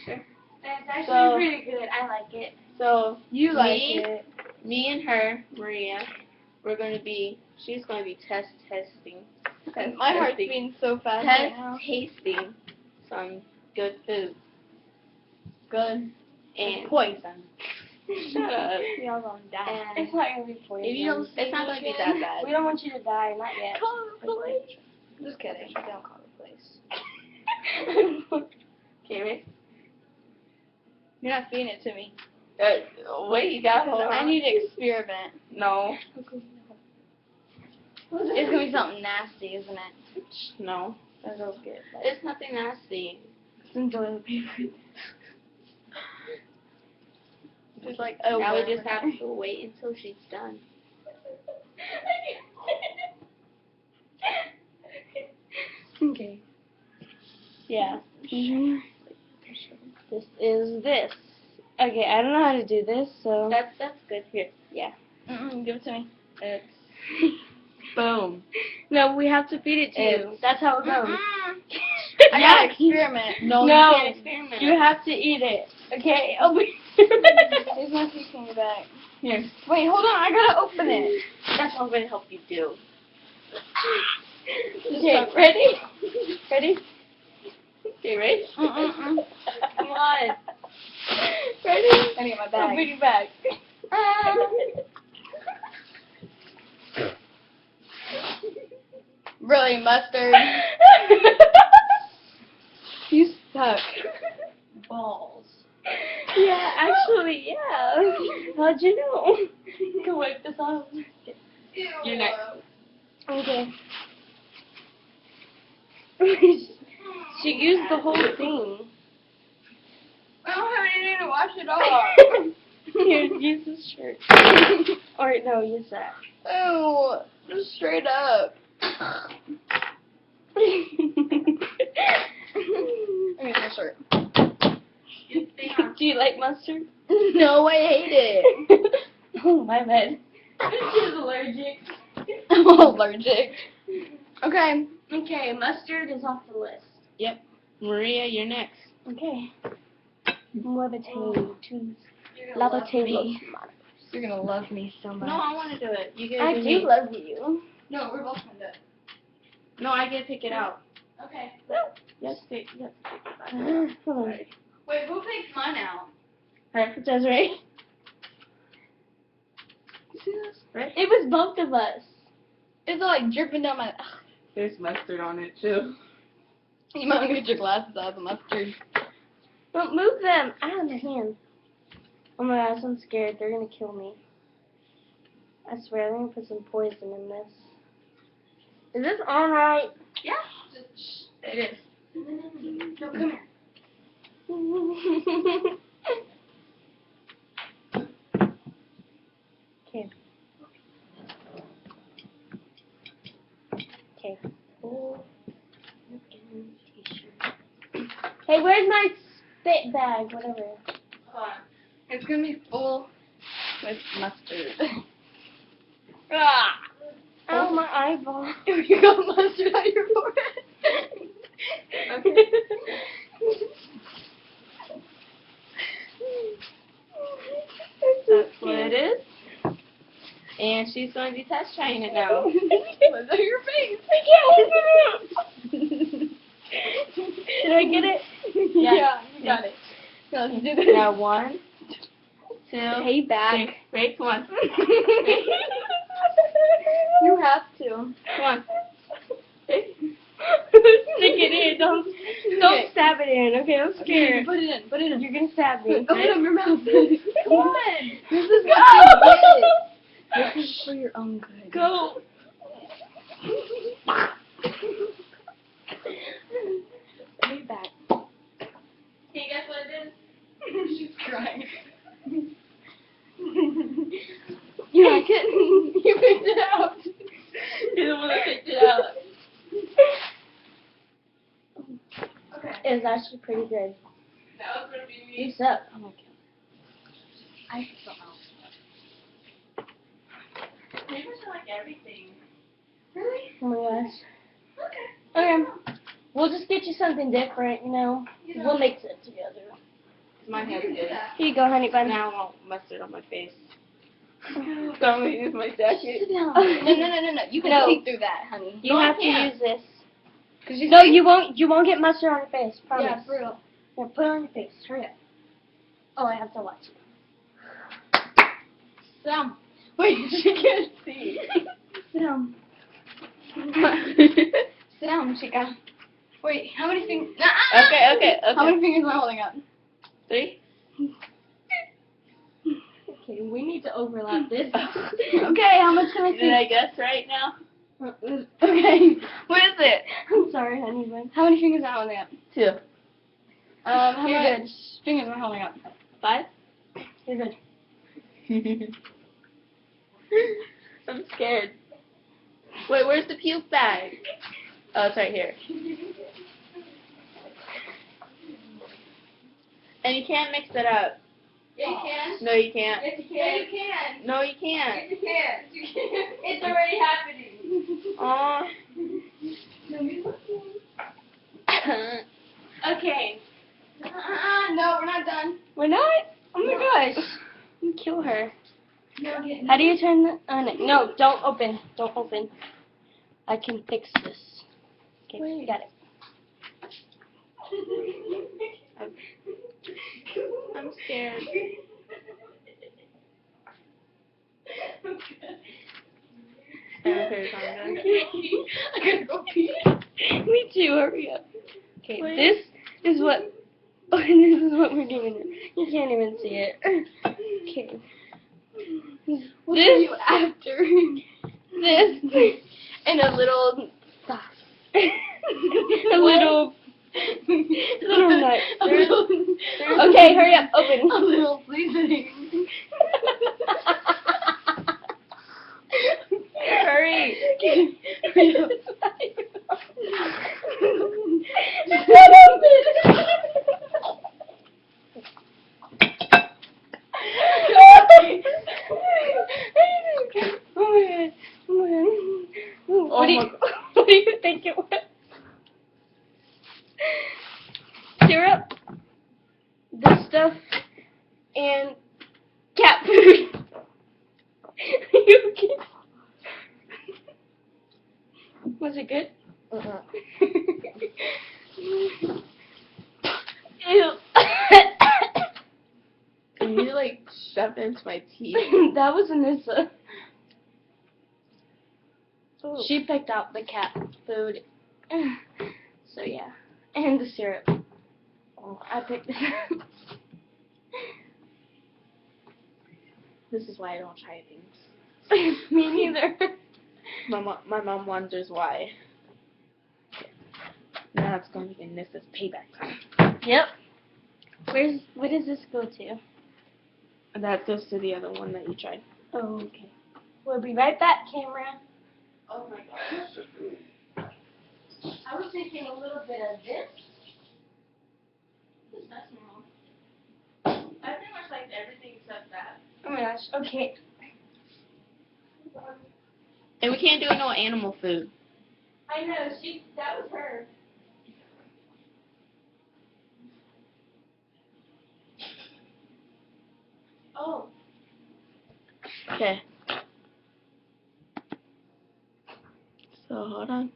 picture. It's actually So- pretty good. I like it. So You like me, it. me and her, Maria, she's gonna be testing. My heart's testing- beating so fast right now. tasting some good food. Good. And Poison. shut up. Y'all gonna die. And It's not gonna be poison. if you don't say it's not gonna be anything, that bad. We don't want you to die, not yet. Call the police. Just kidding. Don't call the police. Okay, Rick. You're not feeding it to me. Wait, you gotta hold on. I need to experiment. No. It's gonna be something nasty, isn't it? No. That's real good. It's nothing nasty. Some toilet paper. Just like oh. Now we just have to wait until she's done. Okay. Yeah. This is this. Okay, I don't know how to do this, so. That's good. Here. Give it to me. It's boom. No, we have to feed it to you. That's how it goes. I Yeah. gotta experiment. No, No, you can't experiment. you have to eat it. Okay. Here's my cucumber bag. Here. Wait, hold on. I gotta open it. That's what I'm gonna help you do. Okay, ready? Ready? Okay, ready? Come on. Ready? I need my bag. Open your bag. Really, mustard? You suck. Balls. Yeah, actually, yeah. How'd you know? You can wipe this off. You're next. Okay. She used the whole thing. I don't have anything to wash it off. Here, use this shirt. Or no, use that. Ew, just straight up. Here's my shirt. Do you like mustard? No, I hate it. Oh, my bad. She's allergic. I'm allergic. Okay. Okay, mustard is off the list. Yep. Maria, you're next. Okay. Levitate. Levitate. You're gonna love me so much. No, I want to do it. You get I it. do love you. No, we're both gonna do it. No, I get to pick it out. Okay. Yes, pick it out. Hold on. Wait, who picks mine out? Desiree. You see this? Right? It was both of us. It's all like dripping down my. There's mustard on it too. You might want to get your glasses out of the mustard. Don't move them out of my hand. Oh my gosh, I'm scared. They're gonna kill me. I swear, they're gonna put some poison in this. Is this on right? Yeah. It is. No, come here. Okay. Okay. Hey, where's my spit bag? Whatever. Hold on. It's gonna be full with mustard. Ah! Oh, my eyeball. You got mustard on your forehead. Okay. That's what it is. And she's going to be test trying it now. What's on your face? I can't open it. Did I get it? Yeah, you got it. Now let's do this. Now 1, 2, Hey, bag. Wait, come on. You have to. Come on. Stick it in. Don't Okay. stab it in. Okay, I'm scared. Put it in. Put it in. You're gonna stab me. Open up your mouth. Come on. This is Go. This is for your own good. Go. Way back. Can you guess what it is? She's crying. You like it? You picked it out. You're the one that picked it out. Okay. It was actually pretty good. That was going to be You me. suck. Oh my god. I don't know. Neighbors are like everything. Really? Oh my gosh. Okay. Okay. We'll just get you something different, you know. Yeah. We'll mix it together. My head's good. Here you go, honey bun. Now I won't mustard on my face. Don't let me use my jacket. No. No. You can No. see through that, honey. You No, I have to can't. use this. You No, you won't. You won't get mustard on your face. Promise. Yeah, for real. Yeah, put it on your face. Hurry up. Oh, I have to watch. Sit down. Wait, she can't see. Sit down. Sit down, chica. Wait, how many fingers? Okay. How many fingers am I holding up? 3. Okay, we need to overlap this. Okay, how much can I Did I see? guess right now? Okay, what is it? I'm sorry, honey bun. How many fingers am I holding up? 2. How You're many good. fingers am I holding up? 5. You're good. I'm scared. Wait, where's the puke bag? Oh, it's right here. And you can't mix it up. Yeah, you can. No, you can't. Yes, you can. You can. No, you can't. You can. It's already happening. Aw. Okay. No, we're not done. We're not? Oh my gosh. You kill her. How do you turn the... no, don't open. Don't open. I can fix this. Okay, Wait. got it. I'm scared. Okay, calm down. I gotta go pee. Me too, hurry up. Okay, Wait. this is what... this is what we're doing. You can't even see it. Okay. What This- are you after? This and a little sauce. a little knife. A little. Okay, hurry up, open. A little seasoning. Hurry. Hurry up. What do you think it was? Syrup, this stuff, and cat food. You okay? Was it good? Ew. You like shoved into my teeth. That was Anissa. She picked out the cat food. So yeah. And the syrup. I picked it up. This is why I don't try things. Me neither. My mom wonders why. Now it's going to be Nissa's payback time. Yep. Where does this go to? That goes to the other one that you tried. Oh, okay. We'll be right back, camera. Oh my gosh. I was thinking a little bit of this. That's normal. I pretty much liked everything except that. Oh my gosh. Okay. And we can't do no animal food. I know. That was her. Oh. Okay. So hold on.